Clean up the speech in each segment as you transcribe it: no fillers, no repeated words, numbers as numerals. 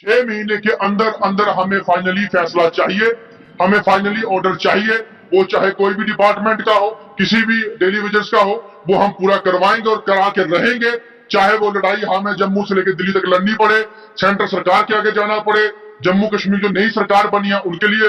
6 महीने के अंदर अंदर हमें फाइनली फैसला चाहिए, हमें फाइनली ऑर्डर चाहिए। वो चाहे कोई भी डिपार्टमेंट का हो, किसी भी डेली वेजेस का हो, वो हम पूरा करवाएंगे और करा के रहेंगे। चाहे वो लड़ाई हमें जम्मू से लेकर दिल्ली तक लड़नी पड़े, सेंट्रल सरकार के आगे जाना पड़े, जम्मू कश्मीर जो नई सरकार बनी है उनके लिए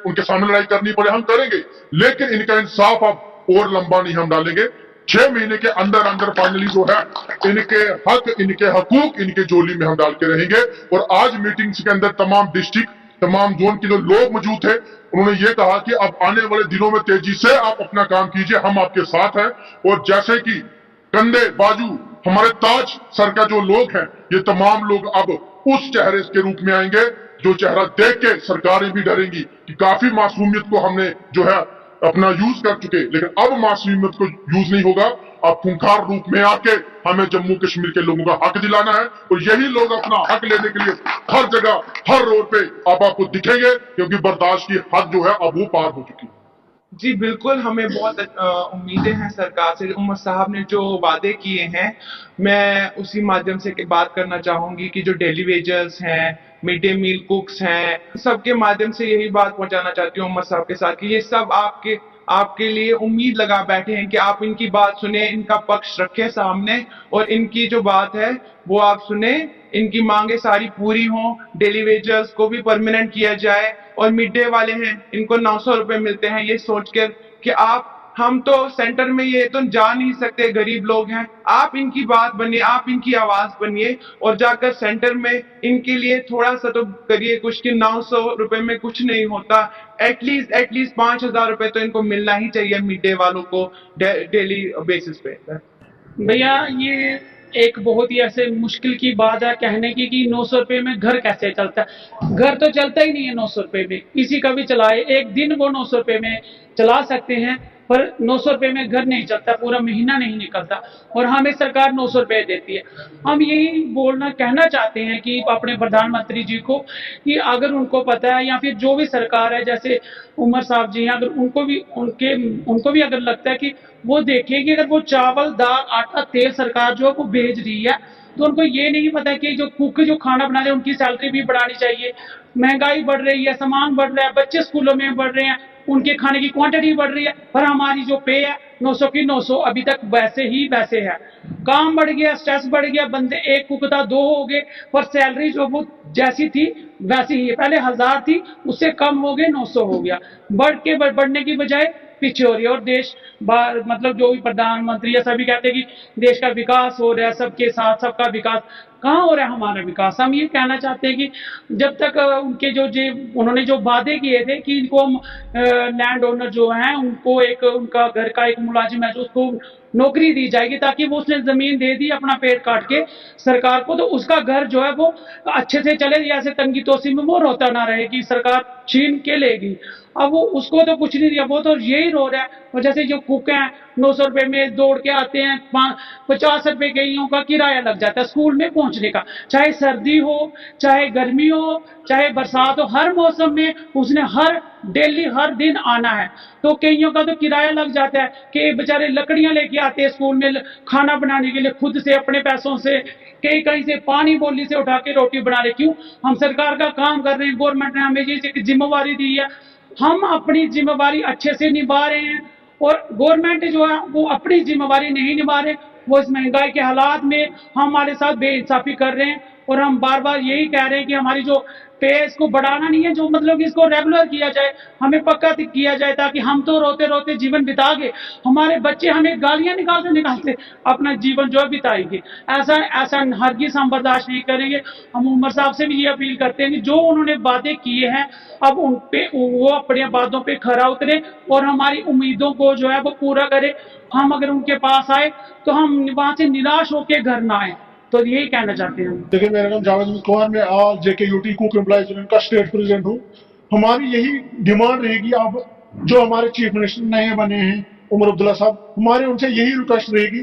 उनके सामने लड़ाई करनी पड़े, हम करेंगे। लेकिन इनका इंसाफ अब और लंबा नहीं हम डालेंगे। 6 महीने के अंदर अंदर फाइनली जो है इनके हक, इनके हकूक इनके जोली में हम डाल के रहेंगे। और आज मीटिंग्स के अंदर तमाम डिस्ट्रिक्ट, तमाम जोन के जो लोग मौजूद थे, उन्होंने ये कहा कि अब आने वाले दिनों में तेजी से आप अपना काम कीजिए, हम आपके साथ हैं। और जैसे कि कंधे बाजू हमारे ताज सर का जो लोग हैं, ये तमाम लोग अब उस चेहरे के रूप में आएंगे जो चेहरा देख के सरकारें भी डरेंगी कि काफी मासूमियत को हमने जो है अपना यूज कर चुके, लेकिन अब मासूमियत को यूज नहीं होगा। अब खूंखार रूप में आके हमें जम्मू कश्मीर के लोगों का हक दिलाना है। और यही लोग अपना हक लेने के लिए हर जगह, हर रोड पे अब आपको दिखेंगे, क्योंकि बर्दाश्त की हद जो है अब वो पार हो चुकी है। जी बिल्कुल, हमें बहुत उम्मीदें हैं सरकार से। उमर साहब ने जो वादे किए हैं, मैं उसी माध्यम से बात करना चाहूंगी कि जो डेली वेजर्स हैं, मिड डे मील कुक्स हैं, सबके माध्यम से यही बात पहुंचाना चाहती हूँ उमर साहब के साथ कि ये सब आपके आपके लिए उम्मीद लगा बैठे हैं कि आप इनकी बात सुने, इनका पक्ष रखें सामने और इनकी जो बात है वो आप सुने, इनकी मांगे सारी पूरी हों, डेली वेजर्स को भी परमानेंट किया जाए। और मिड डे वाले हैं, इनको 900 रुपए मिलते हैं, ये सोचकर कि आप, हम तो सेंटर में ये तो जा नहीं सकते, गरीब लोग हैं, आप इनकी बात बनिए, आप इनकी आवाज बनिए और जाकर सेंटर में इनके लिए थोड़ा सा तो करिए कुछ कि 900 रुपए में कुछ नहीं होता। एटलीस्ट 5,000 रुपए तो इनको मिलना ही चाहिए मिड डे वालों को डेली बेसिस पे। भैया ये एक बहुत ही ऐसे मुश्किल की बात है कहने की कि 900 रुपए में घर कैसे चलता है। घर तो चलता ही नहीं है 900 रुपए में, किसी का भी चलाए एक दिन वो 900 रुपए में चला सकते हैं, पर 900 रुपए में घर नहीं चलता, पूरा महीना नहीं निकलता और हमें सरकार 900 रुपए देती है। हम यही बोलना कहना चाहते हैं कि अपने प्रधानमंत्री जी को कि अगर उनको पता है या फिर जो भी सरकार है, जैसे उमर साहब जी हैं, अगर उनको भी अगर लगता है कि वो देखें कि अगर वो चावल, दाल, आटा, तेल सरकार जो है वो भेज रही है, तो उनको ये नहीं पता कि जो कुक जो खाना बना रहे हैं उनकी सैलरी भी बढ़ानी चाहिए। महंगाई बढ़ रही है, सामान बढ़ रहा है, बच्चे स्कूलों में बढ़ रहे हैं, उनके खाने की क्वांटिटी बढ़ रही है, पर हमारी जो पे है 900 की 900 अभी तक वैसे ही वैसे है। काम बढ़ गया, स्ट्रेस बढ़ गया, बंदे एक कुक था 2 हो गए, पर सैलरी जो वो जैसी थी वैसी ही है। पहले 1000 थी, उससे कम हो गए, 900 हो गया। बढ़ने की बजाय पीछे हो रही है। और देश मतलब जो भी प्रधानमंत्री है सभी कहते हैं कि देश का विकास हो रहा है, सबके साथ सबका विकास। कहाँ हो रहा है हमारा विकास? हम ये कहना चाहते हैं कि जब तक उनके उन्होंने जो वादे किए थे कि इनको लैंड ओनर जो हैं उनको एक उनका घर का एक मुलाजिम है जो उसको नौकरी दी जाएगी, ताकि वो उसने जमीन दे दी अपना पेट काट के सरकार को, तो उसका घर जो है वो अच्छे से चले, जैसे तंगी तोसी में वो रोता ना रहे कि सरकार छीन के लेगी। अब वो उसको तो कुछ नहीं दिया, वो तो यही रो रहा है। और जैसे जो कुक हैं 900 रुपए में दौड़ के आते हैं, 50 रुपए कईयों का किराया लग जाता है स्कूल में पहुंचने का, चाहे सर्दी हो, चाहे गर्मी हो, चाहे बरसात हो, हर मौसम में उसने डेली हर दिन आना है। तो कईयों का तो किराया लग जाता है कि बेचारे लकड़ियां लेके आते हैं स्कूल में खाना बनाने के लिए, खुद से अपने पैसों से, कहीं से पानी बोली से उठा के रोटी बना रहे। क्यों? हम सरकार का काम कर रहे हैं, गवर्नमेंट ने हमें ये जिम्मेवारी दी है, हम अपनी जिम्मेवारी अच्छे से निभा रहे हैं। और गवर्नमेंट जो है वो अपनी जिम्मेवारी नहीं निभा रहे, वो इस महंगाई के हालात में हमारे साथ बेइंसाफी कर रहे हैं। और हम बार बार यही कह रहे हैं कि हमारी जो पे इसको बढ़ाना नहीं है, जो मतलब कि इसको रेगुलर किया जाए, हमें पक्का किया जाए, ताकि हम तो रोते रोते जीवन बिता गए, हमारे बच्चे हमें गालियां निकालते निकालते अपना जीवन जो है बिताएंगे। ऐसा ऐसा हरगिज हम बर्दाश्त नहीं करेंगे। हम उमर साहब से भी ये अपील करते हैं कि जो उन्होंने वादे किए हैं अब उन पे वो अपने बातों पे खरा उतरे और हमारी उम्मीदों को जो है वो पूरा करे। हम अगर उनके पास आए तो हम वहां से निराश होकर घर ना आए। तो यही कहना चाहते हैं। देखिए, मेरा नाम जावेद कुमार, मैं आज JKUT कुक एम्प्लॉइज यूनियन का स्टेट प्रेसिडेंट हूँ। हमारी यही डिमांड रहेगी, अब जो हमारे चीफ मिनिस्टर नए बने हैं उमर अब्दुल्ला साहब, हमारे उनसे यही रिक्वेस्ट रहेगी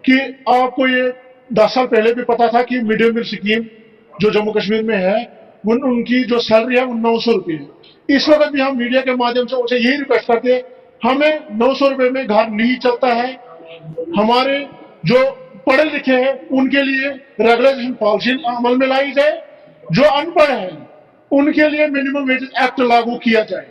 कि आपको ये 10 साल पहले भी पता था कि मिड डे मील स्कीम जो जम्मू कश्मीर में है उनकी जो सैलरी है वो 900 रुपये है। इस वक्त भी हम मीडिया के माध्यम से उनसे यही रिक्वेस्ट करते हैं, हमें 900 रुपये में घर नहीं चलता है। हमारे जो पढ़े लिखे हैं उनके लिए रेगुलराइजेशन पॉलिसी अमल में लाई जाए जो अनपढ़ है उनके लिए मिनिमम वेज एक्ट लागू किया जाए।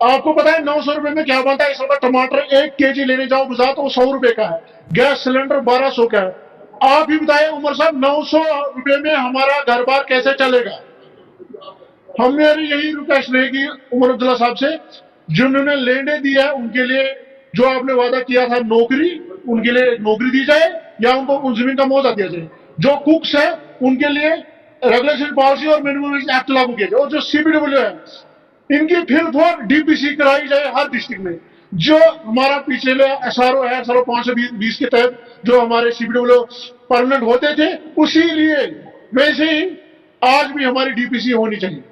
आपको पता है 900 रुपए में क्या बनता है? इस वक्त टमाटर 1 केजी लेने जाओ बाजार तो 100 रुपए का है, गैस सिलेंडर 1200 का है। आप ही बताइए उमर साहब, 900 रुपए में हमारा घर बार कैसे चलेगा? हम मेरी यही रिक्वेस्ट रहेगी उमर अब्दुल्ला साहब से, जिन्होंने लेने दिया है उनके लिए जो आपने वादा किया था नौकरी, उनके लिए नौकरी दी जाए या उनको उन जमीन का मुआवजा दिया जाए। जो कुक्स है उनके लिए रेगुलेशन पॉलिसी और मिनिमम वेज एक्ट लागू किया जाए। और जो सीबीडब्ल्यू है इनकी फिर फॉर डीपीसी कराई जाए हर डिस्ट्रिक्ट में। जो हमारा पिछले एसआरओ है, एसआरओ 520 के तहत जो हमारे सीबीडब्ल्यू परमानेंट होते थे, उसी लिए वैसे ही आज भी हमारी डीपीसी होनी चाहिए।